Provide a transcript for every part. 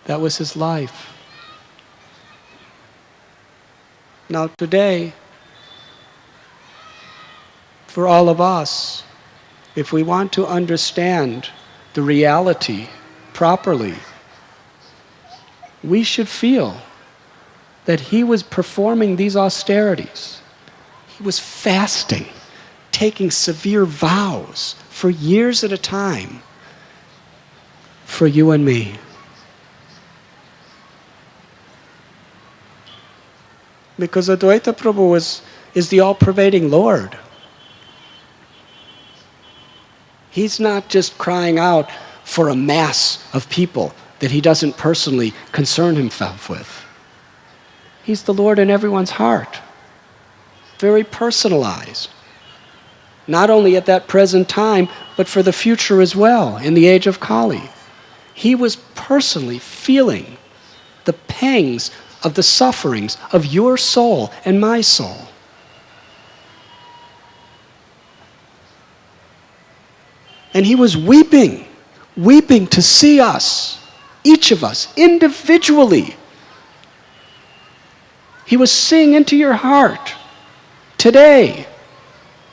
That was his life. Now today, for all of us, if we want to understand the reality properly, we should feel that he was performing these austerities. He was fasting, taking severe vows for years at a time for you and me. Because Advaita Prabhu is the all-pervading Lord. He's not just crying out for a mass of people that he doesn't personally concern himself with. He's the Lord in everyone's heart. Very personalized. Not only at that present time, but for the future as well, in the age of Kali. He was personally feeling the pangs of the sufferings of your soul and my soul. And he was weeping to see us, each of us, individually. He was seeing into your heart today,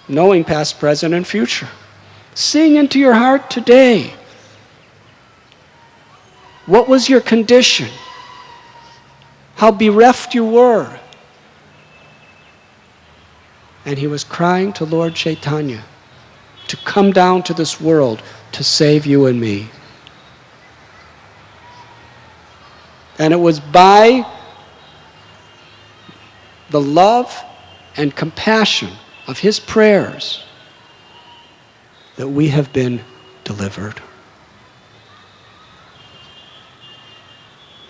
knowing past, present, and future. Seeing into your heart today. What was your condition? How bereft you were. And he was crying to Lord Chaitanya to come down to this world to save you and me. And it was by the love and compassion of his prayers that we have been delivered.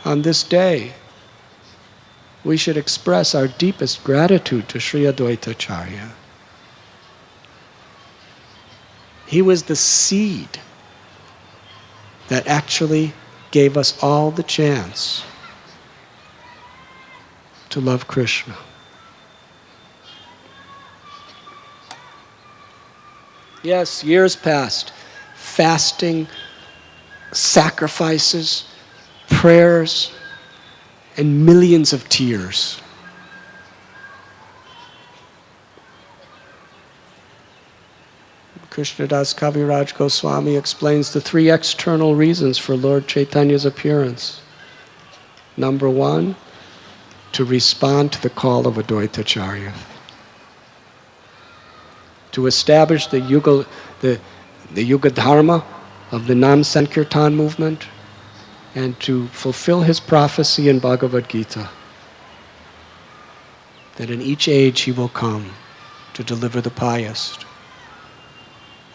On this day, we should express our deepest gratitude to Sri Advaita Acharya. He was the seed that actually gave us all the chance to love Krishna. Yes, years passed, fasting, sacrifices, prayers, and millions of tears. Krishnadas Kaviraj Goswami explains the three external reasons for Lord Chaitanya's appearance. Number one, to respond to the call of Advaita Acharya. To establish the Yuga Dharma of the Nam Sankirtan movement, and to fulfill his prophecy in Bhagavad Gita that in each age he will come to deliver the pious,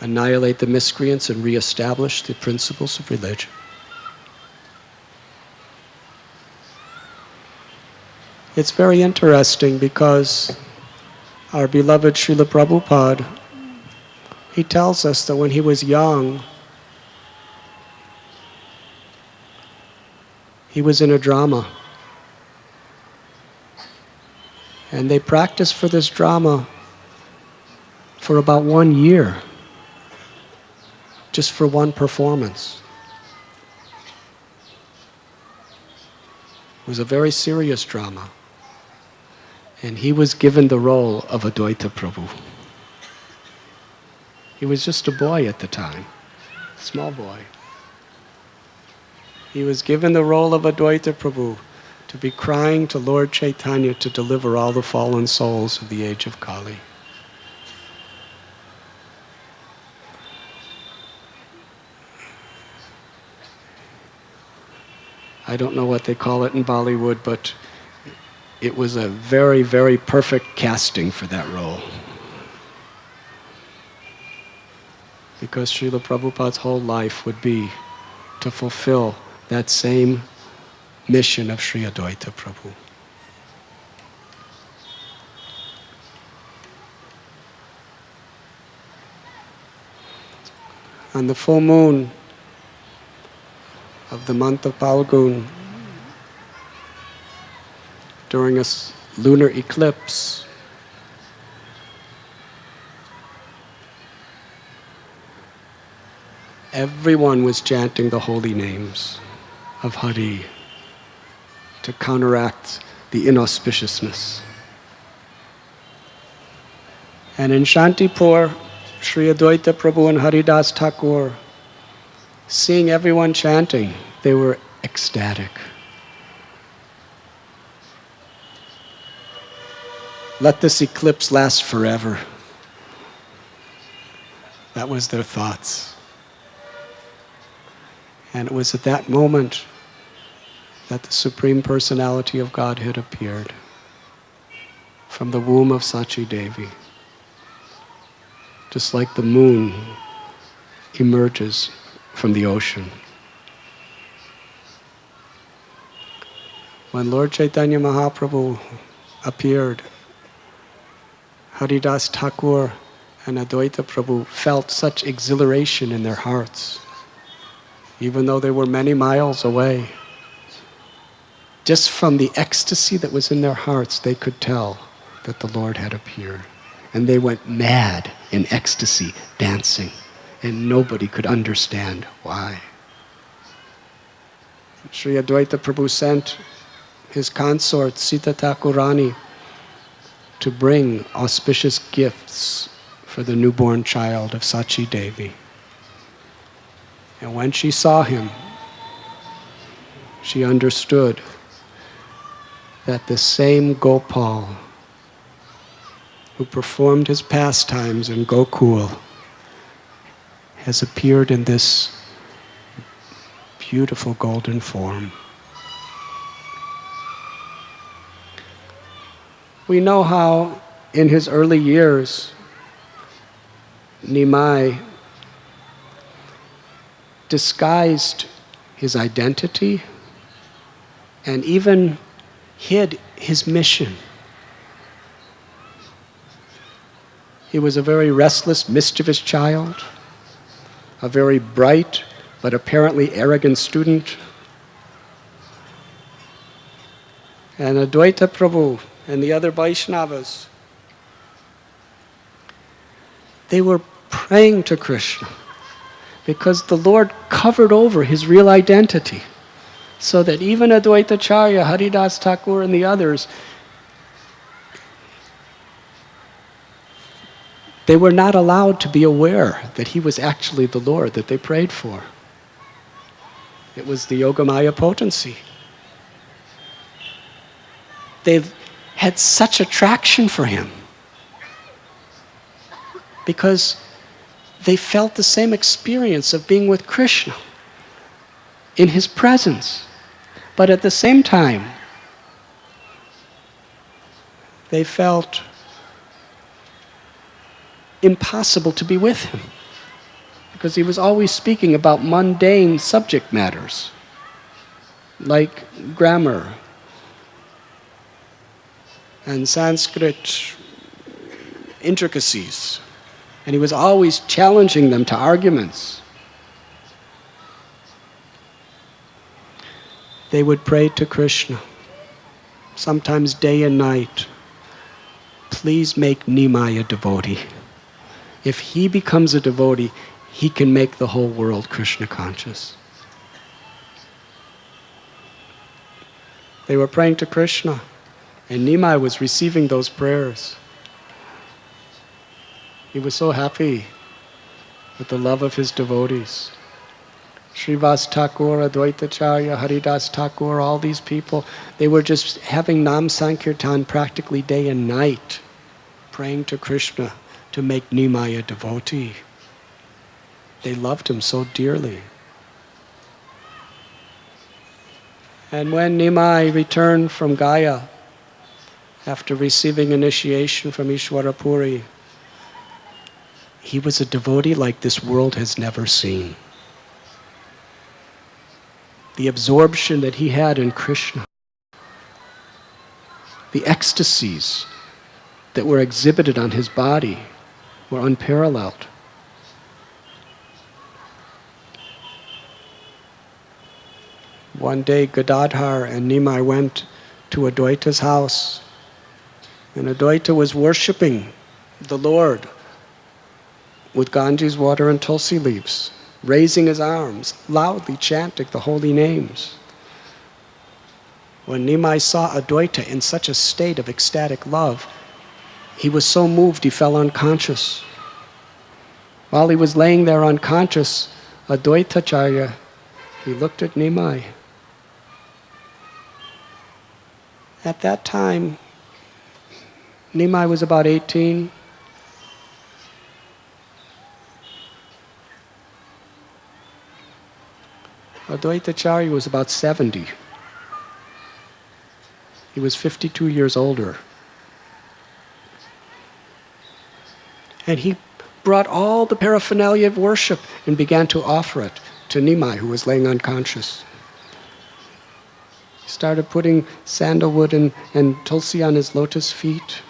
annihilate the miscreants, and reestablish the principles of religion. It's very interesting because our beloved Srila Prabhupada, he tells us that when he was young, he was in a drama. And they practiced for this drama for about 1 year, just for one performance. It was a very serious drama. And he was given the role of Advaita Prabhu. He was just a boy at the time, small boy. He was given the role of Advaita Prabhu to be crying to Lord Chaitanya to deliver all the fallen souls of the age of Kali. I don't know what they call it in Bollywood, but it was a very, very perfect casting for that role. Because Srila Prabhupada's whole life would be to fulfill that same mission of Sri Advaita Prabhu. On the full moon of the month of Phalgun, during a lunar eclipse, everyone was chanting the holy names of Hari, to counteract the inauspiciousness. And in Shantipur, Sri Advaita Prabhu and Haridas Thakur, seeing everyone chanting, they were ecstatic. Let this eclipse last forever. That was their thoughts. And it was at that moment that the Supreme Personality of Godhead appeared from the womb of Sachi Devi. Just like the moon emerges from the ocean. When Lord Chaitanya Mahaprabhu appeared, Haridas Thakur and Advaita Prabhu felt such exhilaration in their hearts, even though they were many miles away. Just from the ecstasy that was in their hearts, they could tell that the Lord had appeared. And they went mad in ecstasy, dancing, and nobody could understand why. Sri Advaita Prabhu sent his consort Sita Thakurani to bring auspicious gifts for the newborn child of Sachi Devi. And when she saw him, she understood that the same Gopal who performed his pastimes in Gokul has appeared in this beautiful golden form. We know how in his early years, Nimai disguised his identity and even hid his mission. He was a very restless, mischievous child, a very bright but apparently arrogant student. And Advaita Prabhu and the other Vaishnavas, they were praying to Krishna because the Lord covered over his real identity, so that even Advaita Acharya, Haridas Thakur and the others, they were not allowed to be aware that he was actually the Lord that they prayed for. It was the Yogamaya potency. They had such attraction for him because they felt the same experience of being with Krishna in his presence. But at the same time, they felt impossible to be with him because he was always speaking about mundane subject matters like grammar and Sanskrit intricacies, and he was always challenging them to arguments. They would pray to Krishna, sometimes day and night, please make Nimai a devotee. If he becomes a devotee, he can make the whole world Krishna conscious. They were praying to Krishna, and Nimai was receiving those prayers. He was so happy with the love of his devotees. Srivas Thakur, Advaita Acharya, Haridas Thakur, all these people, they were just having Nam Sankirtan practically day and night, praying to Krishna to make Nimai a devotee. They loved him so dearly. And when Nimai returned from Gaya, after receiving initiation from Ishwarapuri, he was a devotee like this world has never seen. The absorption that he had in Krishna, the ecstasies that were exhibited on his body were unparalleled. One day Gadadhar and Nimai went to Advaita's house, and Advaita was worshipping the Lord with Ganges water and tulsi leaves, raising his arms, loudly chanting the holy names. When Nimai saw Advaita in such a state of ecstatic love, he was so moved he fell unconscious. While he was laying there unconscious, Advaita Acharya, he looked at Nimai. At that time, Nimai was about 18. Advaita Acharya was about 70. He was 52 years older. And he brought all the paraphernalia of worship and began to offer it to Nimai, who was laying unconscious. He started putting sandalwood and tulsi on his lotus feet,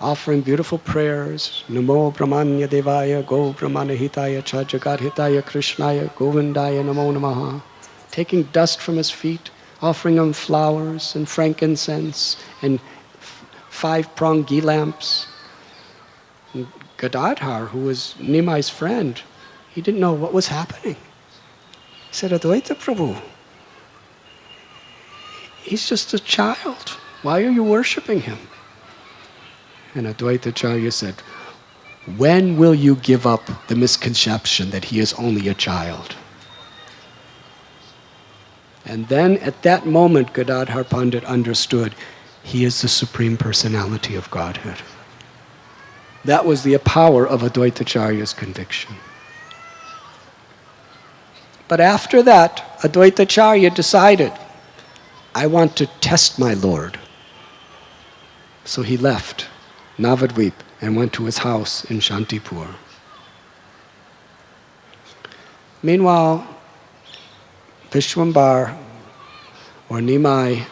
offering beautiful prayers. Namo Brahmanya Devaya, Go Brahmana Hitaya, Cha Jagat Hitaya, Krishnaya, Govindaya, Namo Namaha. Taking dust from his feet, offering him flowers and frankincense and 5-pronged ghee lamps. And Gadadhar, who was Nimai's friend, he didn't know what was happening. He said, Advaita Prabhu, he's just a child. Why are you worshipping him? And Advaita Acharya said, when will you give up the misconception that he is only a child? And then at that moment, Gadadhar Pandit understood he is the Supreme Personality of Godhead. That was the power of Advaita Acharya's conviction. But after that, Advaita Acharya decided, I want to test my Lord. So he left Navadvip and went to his house in Shantipur. Meanwhile, Vishwambar, or Nimai,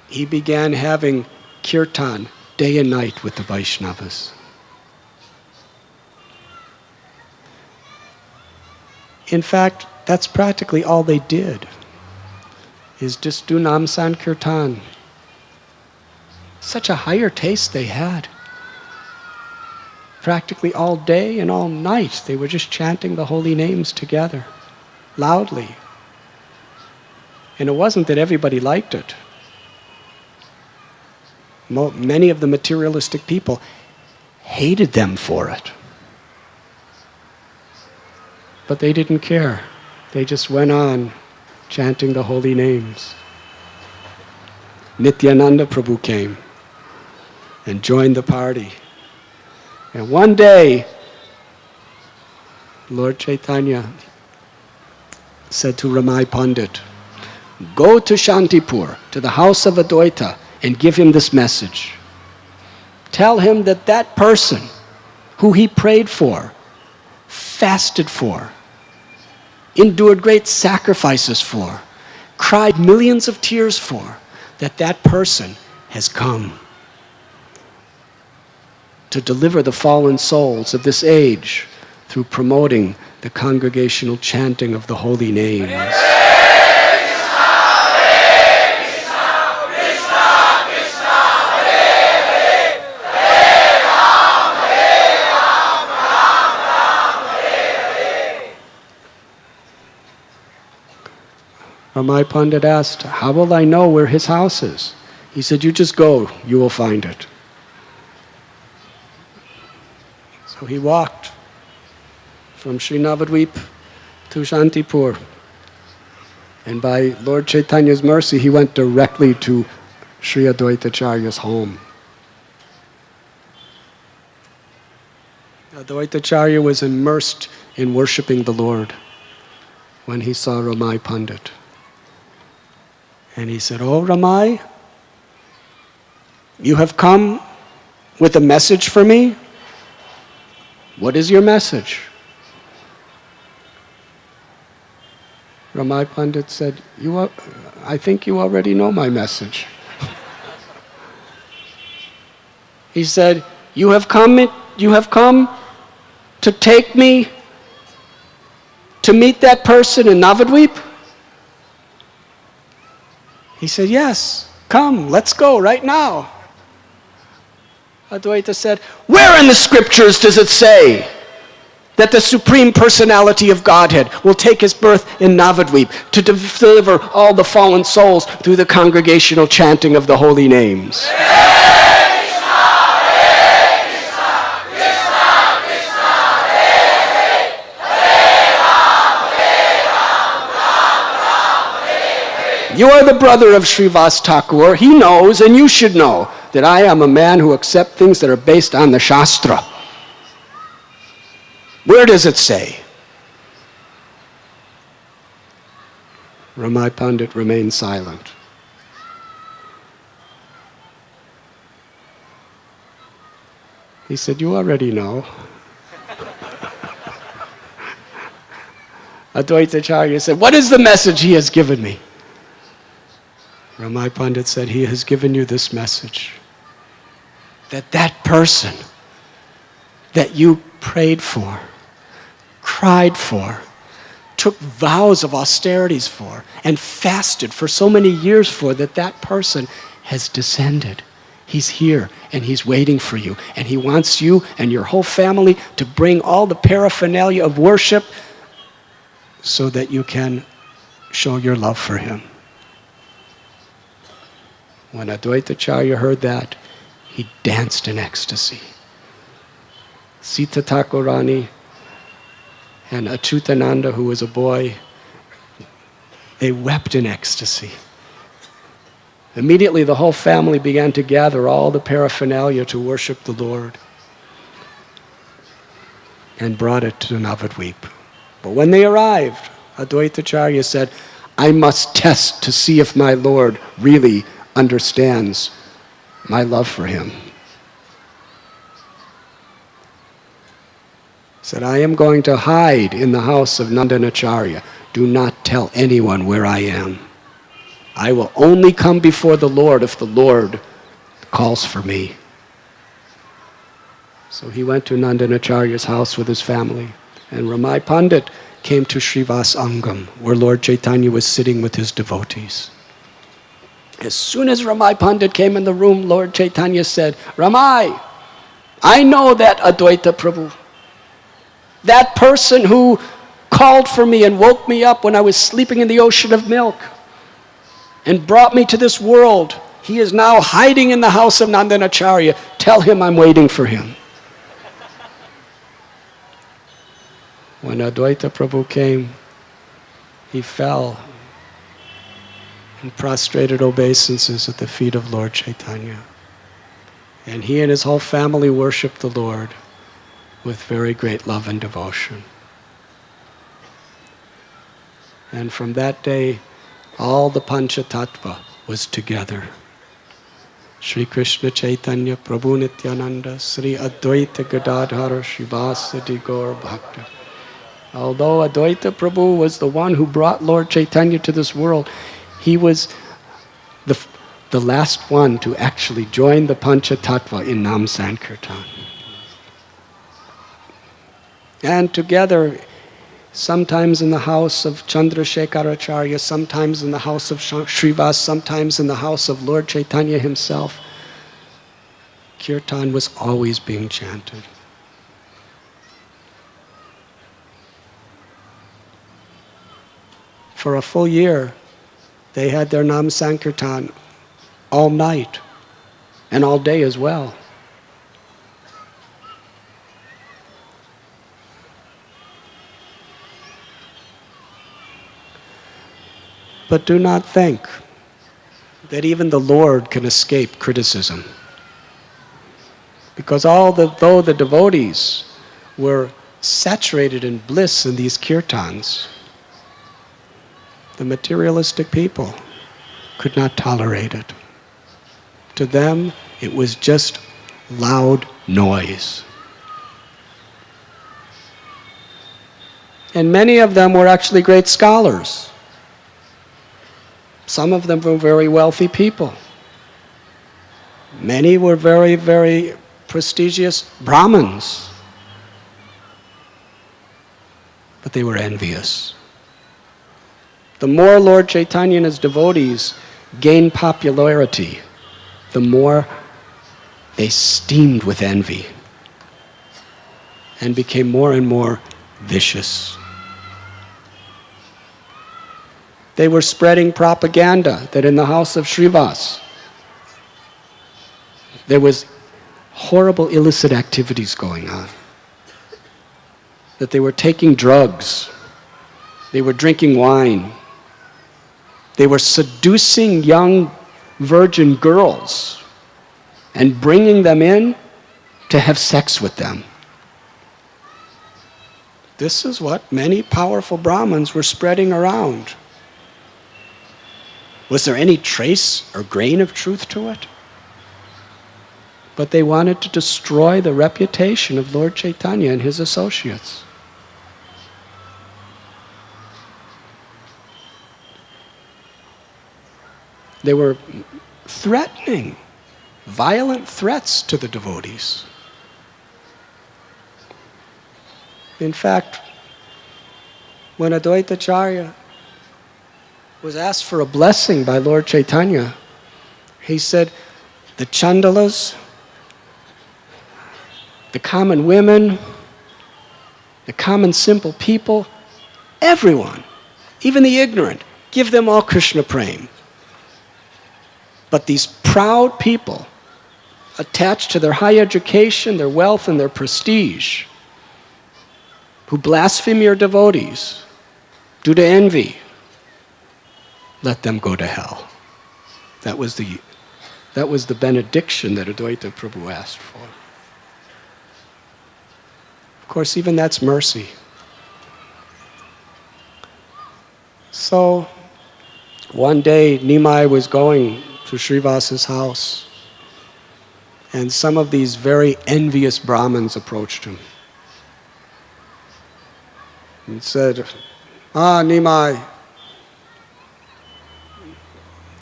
he began having kirtan day and night with the Vaishnavas. In fact, that's practically all they did, is just do Nam Sankirtan. Such a higher taste they had. Practically all day and all night, they were just chanting the holy names together, loudly. And it wasn't that everybody liked it. Many of the materialistic people hated them for it. But they didn't care. They just went on chanting the holy names. Nityananda Prabhu came and joined the party. And one day, Lord Chaitanya said to Ramai Pandit, go to Shantipur, to the house of Advaita, and give him this message. Tell him that that person who he prayed for, fasted for, endured great sacrifices for, cried millions of tears for, that that person has come to deliver the fallen souls of this age through promoting the congregational chanting of the holy names. Ramai Pandit asked, how will I know where his house is? He said, you just go, you will find it. So he walked from Sri Navadvip to Shantipur. And by Lord Chaitanya's mercy, he went directly to Sri Advaita Acharya's home. Advaita Acharya was immersed in worshipping the Lord when he saw Ramai Pandit. And he said, oh Ramai, you have come with a message for me? What is your message? Ramai Pandit said, I think you already know my message. He said, you have come to take me to meet that person in Navadvip? He said, yes, come, let's go right now. Advaita said, where in the scriptures does it say that the Supreme Personality of Godhead will take his birth in Navadvip to deliver all the fallen souls through the congregational chanting of the holy names. You are the brother of Srivas Thakur. He knows, and you should know, that I am a man who accepts things that are based on the Shastra. Where does it say? Ramai Pandit remained silent. He said, you already know. Advaita Acharya said, what is the message he has given me? Ramai Pandit said, he has given you this message. That person that you prayed for, cried for, took vows of austerities for, and fasted for so many years for, that person has descended. He's here, and he's waiting for you. And he wants you and your whole family to bring all the paraphernalia of worship so that you can show your love for him. When Advaita Acharya heard that, he danced in ecstasy. Sita Thakurani and Achyutananda, who was a boy, they wept in ecstasy. Immediately the whole family began to gather all the paraphernalia to worship the Lord and brought it to Navadvip. But when they arrived, Advaita Acharya said, I must test to see if my Lord really understands my love for him. He said, I am going to hide in the house of Nandanacharya. Do not tell anyone where I am. I will only come before the Lord if the Lord calls for me. So he went to Nandanacharya's house with his family, and Ramai Pandit came to Srivas Angam, where Lord Chaitanya was sitting with his devotees. As soon as Ramai Pandit came in the room, Lord Chaitanya said, Ramai, I know that Advaita Prabhu. That person who called for me and woke me up when I was sleeping in the ocean of milk and brought me to this world. He is now hiding in the house of Nandanacharya. Tell him I'm waiting for him. When Advaita Prabhu came, he fell and prostrated obeisances at the feet of Lord Chaitanya. And he and his whole family worshiped the Lord with very great love and devotion. And from that day, all the Panchatattva was together. Sri Krishna Chaitanya Prabhu Nityananda, Sri Advaita Gadadhara Srivasadi Gaur Bhakta. Although Advaita Prabhu was the one who brought Lord Chaitanya to this world, he was the last one to actually join the Panchatattva in Nam Sankirtan. And together, sometimes in the house of Chandrasekhar Acharya, sometimes in the house of Srivas, sometimes in the house of Lord Chaitanya himself, Kirtan was always being chanted. For a full year, they had their Nam Sankirtan all night and all day as well. But do not think that even the Lord can escape criticism. Because though the devotees were saturated in bliss in these kirtans, the materialistic people could not tolerate it. To them, it was just loud noise. And many of them were actually great scholars. Some of them were very wealthy people. Many were very, very prestigious Brahmins. But they were envious. The more Lord Chaitanya and his devotees gained popularity, the more they steamed with envy and became more and more vicious. They were spreading propaganda that in the house of Srivas there was horrible illicit activities going on. That they were taking drugs, they were drinking wine, they were seducing young virgin girls and bringing them in to have sex with them. This is what many powerful Brahmins were spreading around. Was there any trace or grain of truth to it? But they wanted to destroy the reputation of Lord Chaitanya and his associates. They were threatening, violent threats to the devotees. In fact, when Advaita Acharya was asked for a blessing by Lord Chaitanya, he said, the Chandalas, the common women, the common simple people, everyone, even the ignorant, give them all Krishna Prem. But these proud people, attached to their high education, their wealth, and their prestige, who blaspheme your devotees due to envy, let them go to hell. That was the benediction that Advaita Prabhu asked for. Of course, even that's mercy. So, one day, Nimai was going to Srivas's house, and some of these very envious Brahmins approached him and said, Nimai,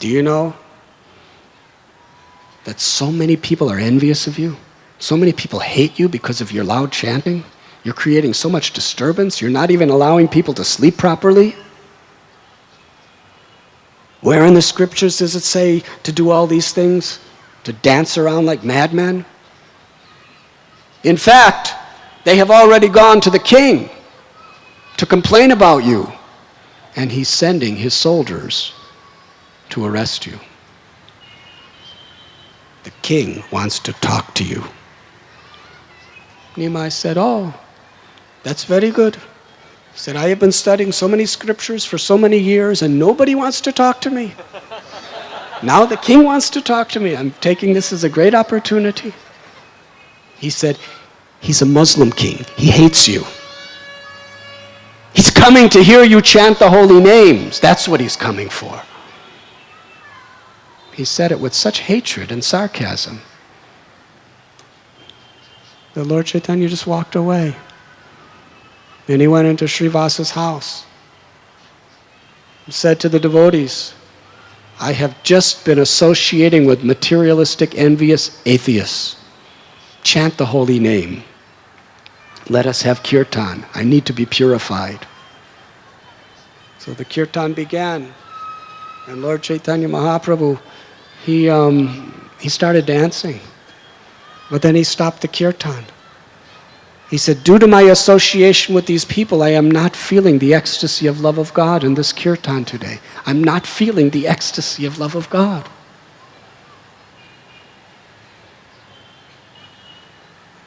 do you know that so many people are envious of you? So many people hate you because of your loud chanting? You're creating so much disturbance. You're not even allowing people to sleep properly. Where in the scriptures does it say to do all these things? To dance around like madmen? In fact, they have already gone to the king to complain about you. And he's sending his soldiers to arrest you. The king wants to talk to you. Nimai said, that's very good. He said, I have been studying so many scriptures for so many years and nobody wants to talk to me. Now the king wants to talk to me. I'm taking this as a great opportunity. He said, he's a Muslim king. He hates you. He's coming to hear you chant the holy names. That's what he's coming for. He said it with such hatred and sarcasm. The Lord Chaitanya just walked away. And he went into Srivasa's house and said to the devotees, I have just been associating with materialistic, envious atheists. Chant the holy name. Let us have kirtan. I need to be purified. So the kirtan began. And Lord Chaitanya Mahaprabhu, he started dancing. But then he stopped the kirtan. He said, due to my association with these people, I am not feeling the ecstasy of love of God in this kirtan today. I'm not feeling the ecstasy of love of God.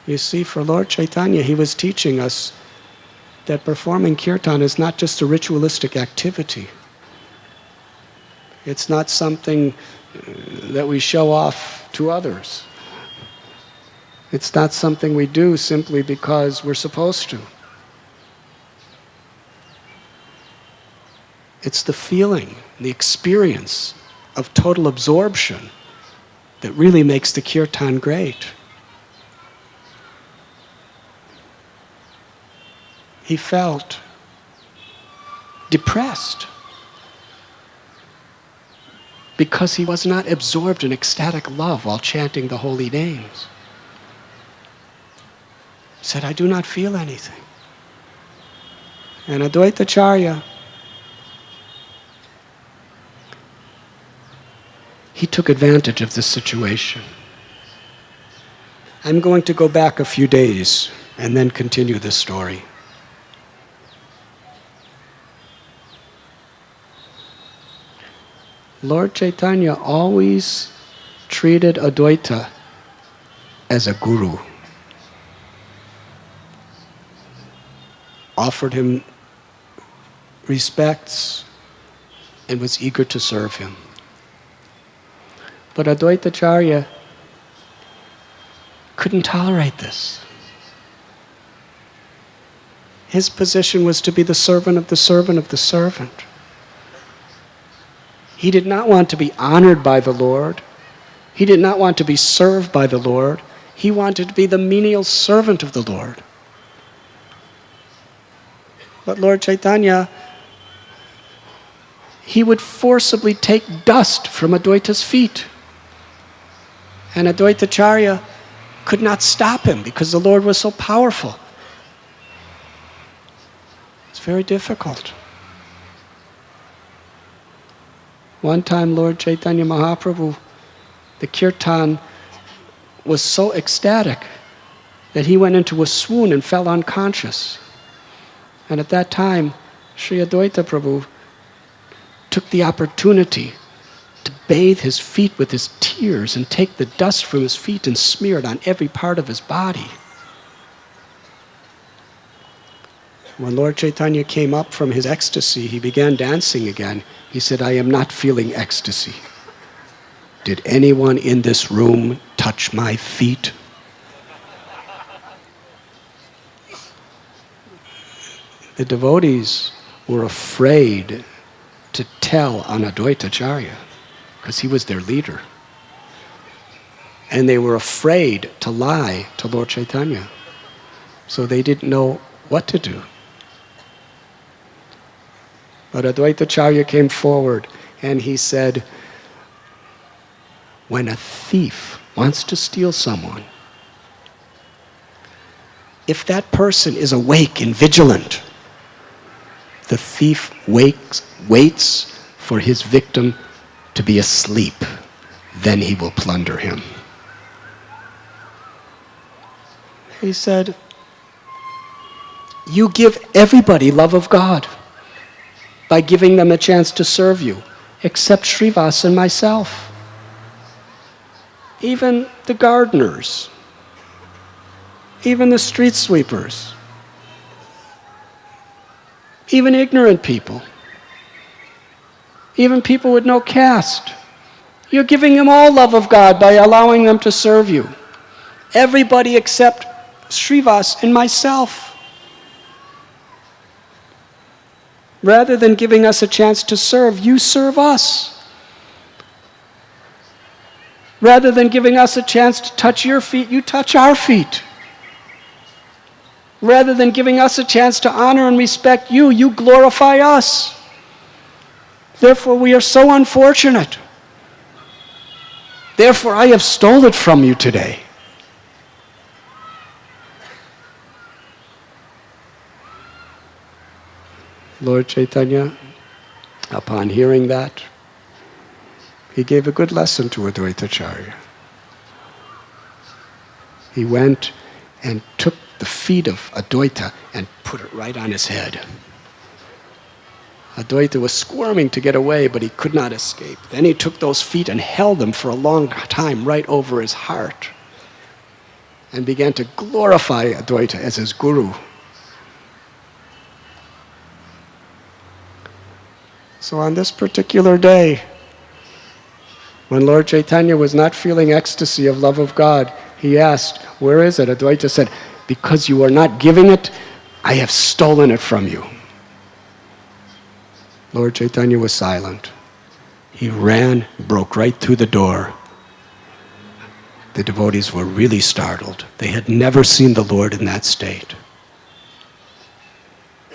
You see, for Lord Chaitanya, he was teaching us that performing kirtan is not just a ritualistic activity. It's not something that we show off to others. It's not something we do simply because we're supposed to. It's the feeling, the experience of total absorption that really makes the kirtan great. He felt depressed because he was not absorbed in ecstatic love while chanting the holy names. He said, I do not feel anything. And Advaita Acharya, he took advantage of this situation. I'm going to go back a few days and then continue this story. Lord Chaitanya always treated Advaita as a guru. Offered him respects and was eager to serve him. But Advaita Acharya couldn't tolerate this. His position was to be the servant of the servant of the servant. He did not want to be honored by the Lord. He did not want to be served by the Lord. He wanted to be the menial servant of the Lord. But Lord Chaitanya, he would forcibly take dust from Advaita's feet. And Advaita Acharya could not stop him because the Lord was so powerful. It's very difficult. One time Lord Chaitanya Mahaprabhu, the kirtan was so ecstatic that he went into a swoon and fell unconscious. And at that time, Sri Advaita Prabhu took the opportunity to bathe his feet with his tears and take the dust from his feet and smear it on every part of his body. When Lord Chaitanya came up from his ecstasy, he began dancing again. He said, "I am not feeling ecstasy. Did anyone in this room touch my feet?" The devotees were afraid to tell on Advaita Acharya because he was their leader. And they were afraid to lie to Lord Chaitanya. So they didn't know what to do. But Advaita Acharya came forward and he said, when a thief wants to steal someone, if that person is awake and vigilant, the thief waits for his victim to be asleep. Then he will plunder him. He said, you give everybody love of God by giving them a chance to serve you, except Srivas and myself. Even the gardeners, even the street sweepers, even ignorant people, even people with no caste. You're giving them all love of God by allowing them to serve you. Everybody except Srivas and myself. Rather than giving us a chance to serve, you serve us. Rather than giving us a chance to touch your feet, you touch our feet. Rather than giving us a chance to honor and respect you, you glorify us. Therefore, we are so unfortunate. Therefore, I have stolen it from you today. Lord Chaitanya, upon hearing that, he gave a good lesson to Advaita Acharya. He went and took the feet of Advaita and put it right on his head. Advaita was squirming to get away, but he could not escape. Then he took those feet and held them for a long time right over his heart and began to glorify Advaita as his guru. So on this particular day, when Lord Chaitanya was not feeling ecstasy of love of God, he asked, where is it? Advaita said, because you are not giving it, I have stolen it from you. Lord Chaitanya was silent. He ran, broke right through the door. The devotees were really startled. They had never seen the Lord in that state.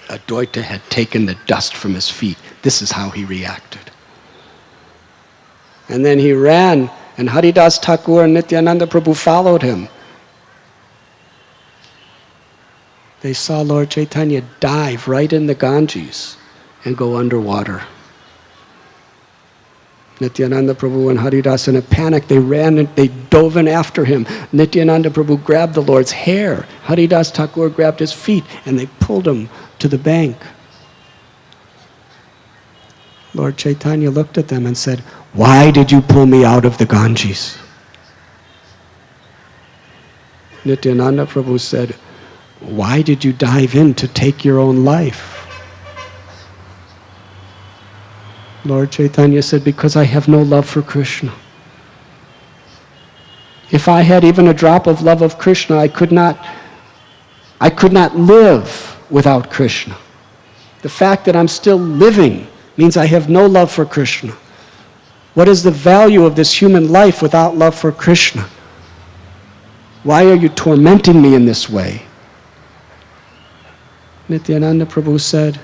Advaita had taken the dust from his feet. This is how he reacted. And then he ran, and Haridas Thakur and Nityananda Prabhu followed him. They saw Lord Chaitanya dive right in the Ganges and go underwater. Nityananda Prabhu and Haridas, in a panic, they ran and they dove in after him. Nityananda Prabhu grabbed the Lord's hair. Haridas Thakur grabbed his feet and they pulled him to the bank. Lord Chaitanya looked at them and said, Why did you pull me out of the Ganges? Nityananda Prabhu said, why did you dive in to take your own life? Lord Chaitanya said, because I have no love for Krishna. If I had even a drop of love of Krishna, I could not live without Krishna. The fact that I'm still living means I have no love for Krishna. What is the value of this human life without love for Krishna? Why are you tormenting me in this way? Nityananda Prabhu said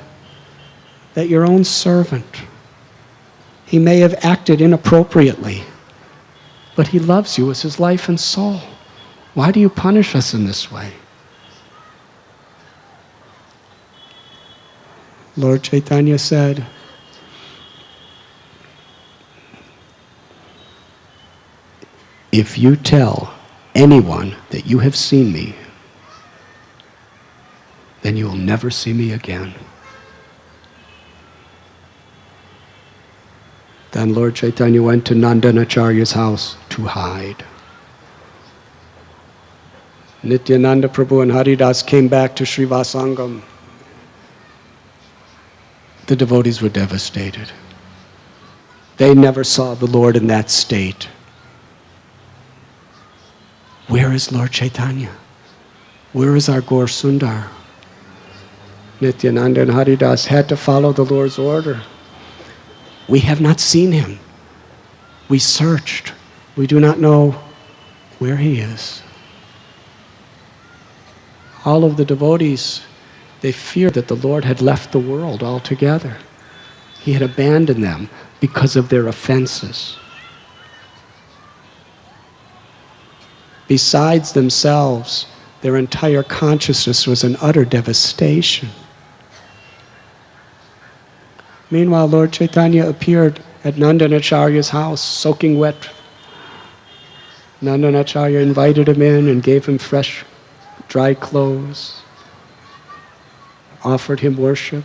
that your own servant, he may have acted inappropriately, but he loves you as his life and soul. Why do you punish us in this way? Lord Chaitanya said, if you tell anyone that you have seen me, then you will never see me again. Then Lord Chaitanya went to Nandan Acharya's house to hide. Nityananda Prabhu and Haridas came back to Srivasangam. The devotees were devastated. They never saw the Lord in that state. Where is Lord Chaitanya? Where is our Gaur Sundar? Nityananda and Haridas had to follow the Lord's order. We have not seen him. We searched. We do not know where he is. All of the devotees, they feared that the Lord had left the world altogether. He had abandoned them because of their offenses. Besides themselves, their entire consciousness was in utter devastation. Meanwhile, Lord Chaitanya appeared at Nandan Acharya's house, soaking wet. Nandan Acharya invited him in and gave him fresh, dry clothes, offered him worship.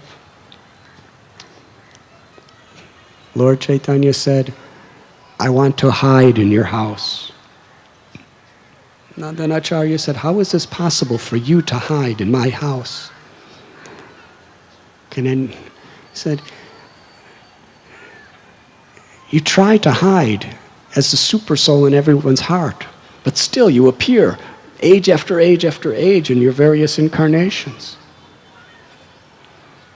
Lord Chaitanya said, I want to hide in your house. Nandan Acharya said, how is this possible for you to hide in my house? And then he said, you try to hide as the super soul in everyone's heart, but still you appear age after age after age in your various incarnations.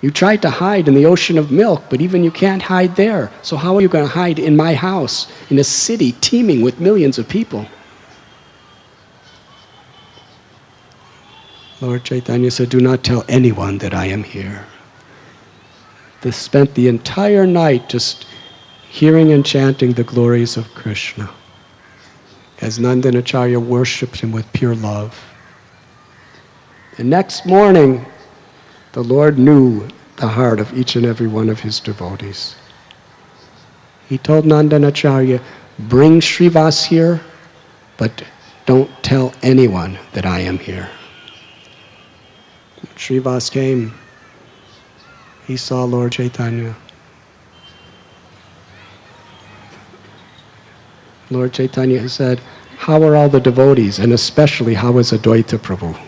You tried to hide in the ocean of milk, but even you can't hide there. So how are you going to hide in my house, in a city teeming with millions of people? Lord Chaitanya said, do not tell anyone that I am here. They spent the entire night just hearing and chanting the glories of Krishna as Nandan Acharya worshipped him with pure love. The next morning, the Lord knew the heart of each and every one of his devotees. He told Nandan Acharya, bring Srivas here, but don't tell anyone that I am here. When Srivas came, he saw Lord Chaitanya. Lord Chaitanya said, how are all the devotees, and especially how is Advaita Prabhu?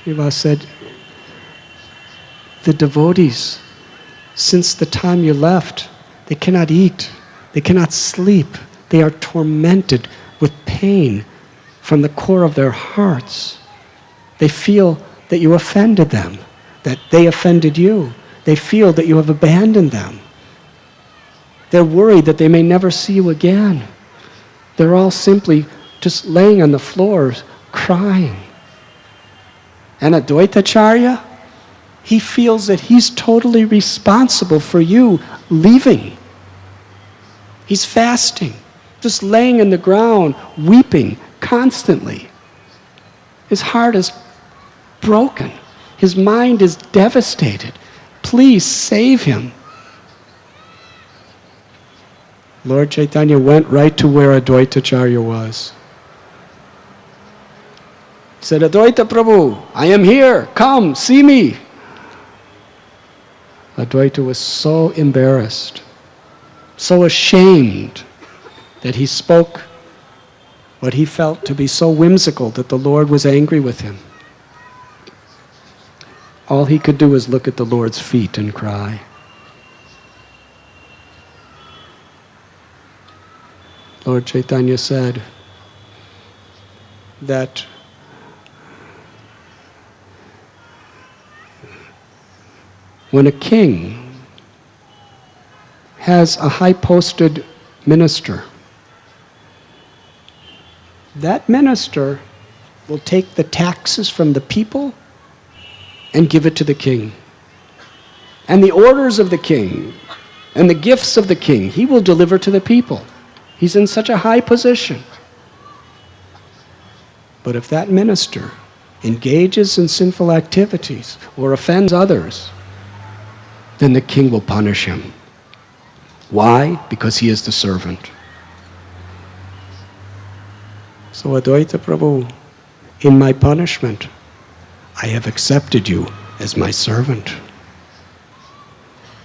Srivas said, the devotees, since the time you left, they cannot eat, they cannot sleep, they are tormented with pain from the core of their hearts. They feel that you offended them, that they offended you. They feel that you have abandoned them. They're worried that they may never see you again. They're all simply just laying on the floors, crying. And Advaita Acharya, he feels that he's totally responsible for you leaving. He's fasting, just laying in the ground, weeping constantly. His heart is broken. His mind is devastated. Please save him. Lord Chaitanya went right to where Advaita Acharya was. He said, Advaita Prabhu, I am here. Come, see me. Advaita was so embarrassed, so ashamed, that he spoke what he felt to be so whimsical that the Lord was angry with him. All he could do was look at the Lord's feet and cry. Lord Chaitanya said that when a king has a high-posted minister, that minister will take the taxes from the people and give it to the king. And the orders of the king and the gifts of the king, he will deliver to the people. He's in such a high position. But if that minister engages in sinful activities or offends others, then the king will punish him. Why? Because he is the servant. So Advaita Prabhu, in my punishment, I have accepted you as my servant.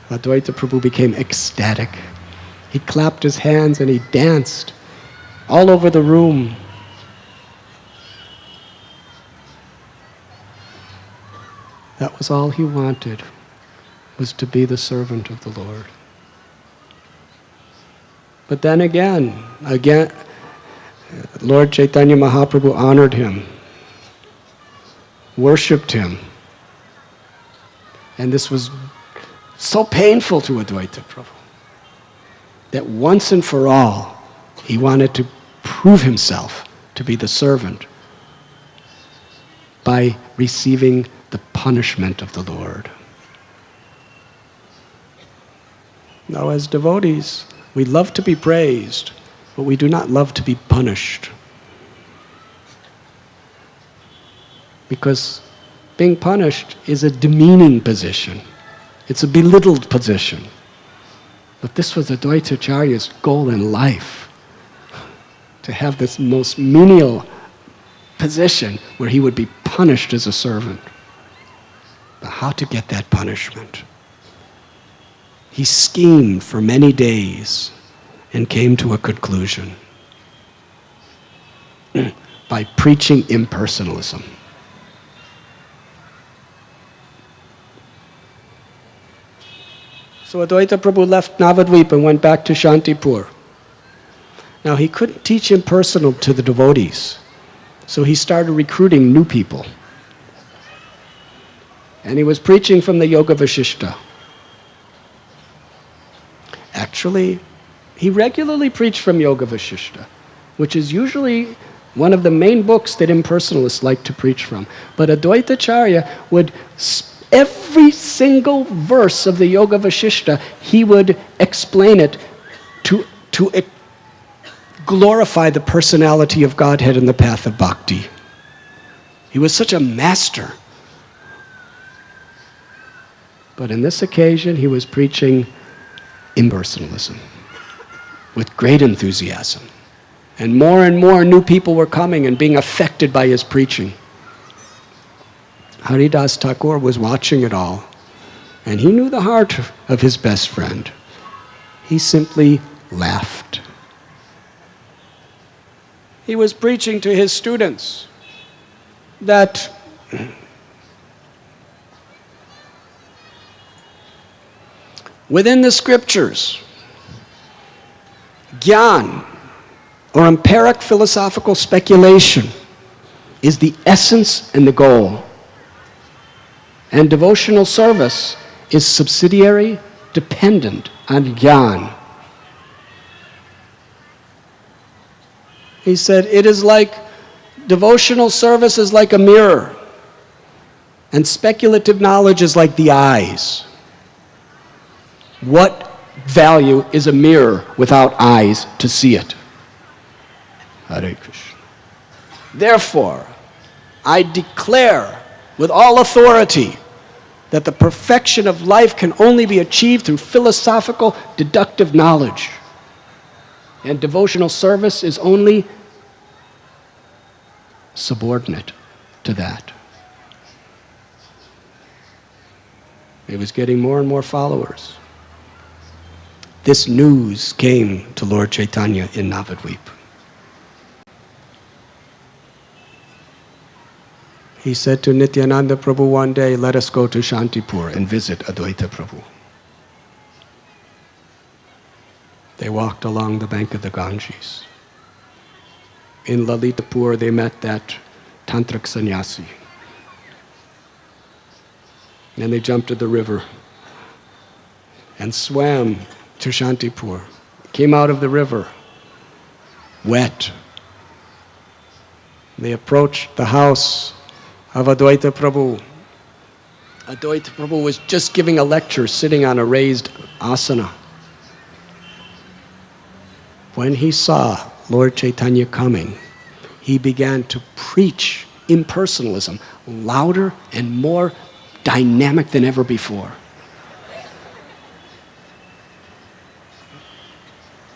Advaita Prabhu became ecstatic. He clapped his hands and he danced all over the room. That was all he wanted, was to be the servant of the Lord. But then again, Lord Chaitanya Mahaprabhu honored him, worshipped him. And this was so painful to Advaita Prabhu that once and for all, he wanted to prove himself to be the servant by receiving the punishment of the Lord. Now, as devotees, we love to be praised, but we do not love to be punished. Because being punished is a demeaning position. It's a belittled position. But this was Advaita Acharya's goal in life, to have this most menial position where he would be punished as a servant. But how to get that punishment? He schemed for many days and came to a conclusion by preaching impersonalism. So Advaita Prabhu left Navadvip and went back to Shantipur. Now he couldn't teach impersonal to the devotees, so he started recruiting new people. And he was preaching from the Yoga Vasishta. Actually, he regularly preached from Yoga Vasishta, which is usually one of the main books that impersonalists like to preach from. But Advaita Acharya would, every single verse of the Yoga Vasishta, he would explain it to glorify the personality of Godhead in the path of bhakti. He was such a master. But in this occasion, he was preaching impersonalism with great enthusiasm. And more new people were coming and being affected by his preaching. Haridas Thakur was watching it all, and he knew the heart of his best friend. He simply laughed. He was preaching to his students that within the scriptures, Gyan, or empiric philosophical speculation, is the essence and the goal. And devotional service is subsidiary, dependent on Gyan. He said, it is like, devotional service is like a mirror, and speculative knowledge is like the eyes. What value is a mirror without eyes to see it? Hare Krishna. Therefore, I declare with all authority that the perfection of life can only be achieved through philosophical, deductive knowledge. And devotional service is only subordinate to that. He was getting more and more followers. This news came to Lord Chaitanya in Navadvip. He said to Nityananda Prabhu one day, let us go to Shantipur and visit Advaita Prabhu. They walked along the bank of the Ganges. In Lalitapur, they met that tantric sannyasi. And they jumped to the river and swam to Shantipur. Came out of the river, wet. They approached the house of Advaita Prabhu. Advaita Prabhu was just giving a lecture, sitting on a raised asana. When he saw Lord Chaitanya coming, he began to preach impersonalism, louder and more dynamic than ever before.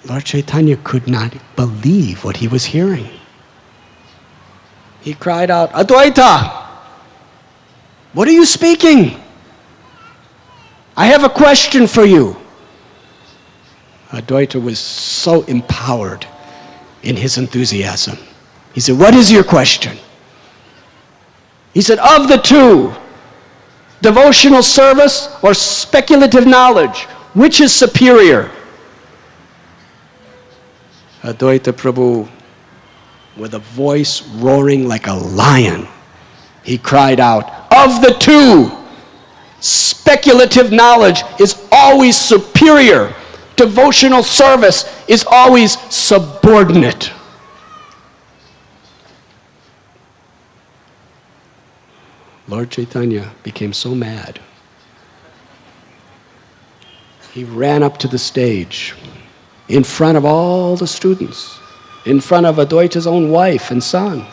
Lord Chaitanya could not believe what he was hearing. He cried out, Advaita! What are you speaking? I have a question for you. Advaita was so empowered in his enthusiasm. He said, what is your question? He said, of the two, devotional service or speculative knowledge, which is superior? Advaita Prabhu, with a voice roaring like a lion, he cried out, of the two, speculative knowledge is always superior. Devotional service is always subordinate. Lord Chaitanya became so mad. He ran up to the stage in front of all the students, in front of Advaita's own wife and son.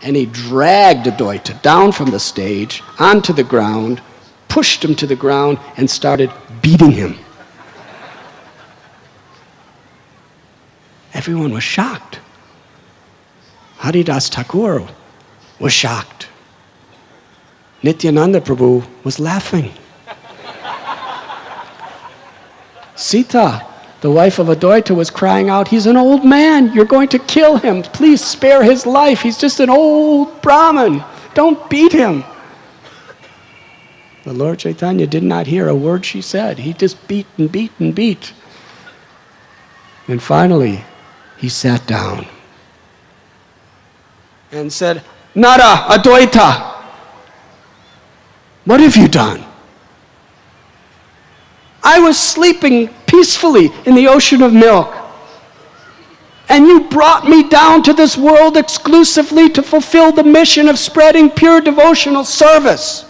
And he dragged Advaita down from the stage onto the ground, pushed him to the ground, and started beating him. Everyone was shocked. Haridas Thakur was shocked. Nityananda Prabhu was laughing. Sita, the wife of Advaita, was crying out, he's an old man, you're going to kill him. Please spare his life. He's just an old Brahmin. Don't beat him. The Lord Chaitanya did not hear a word she said. He just beat and beat and beat. And finally, he sat down and said, Nara, Advaita, what have you done? I was sleeping peacefully in the ocean of milk, and you brought me down to this world exclusively to fulfill the mission of spreading pure devotional service.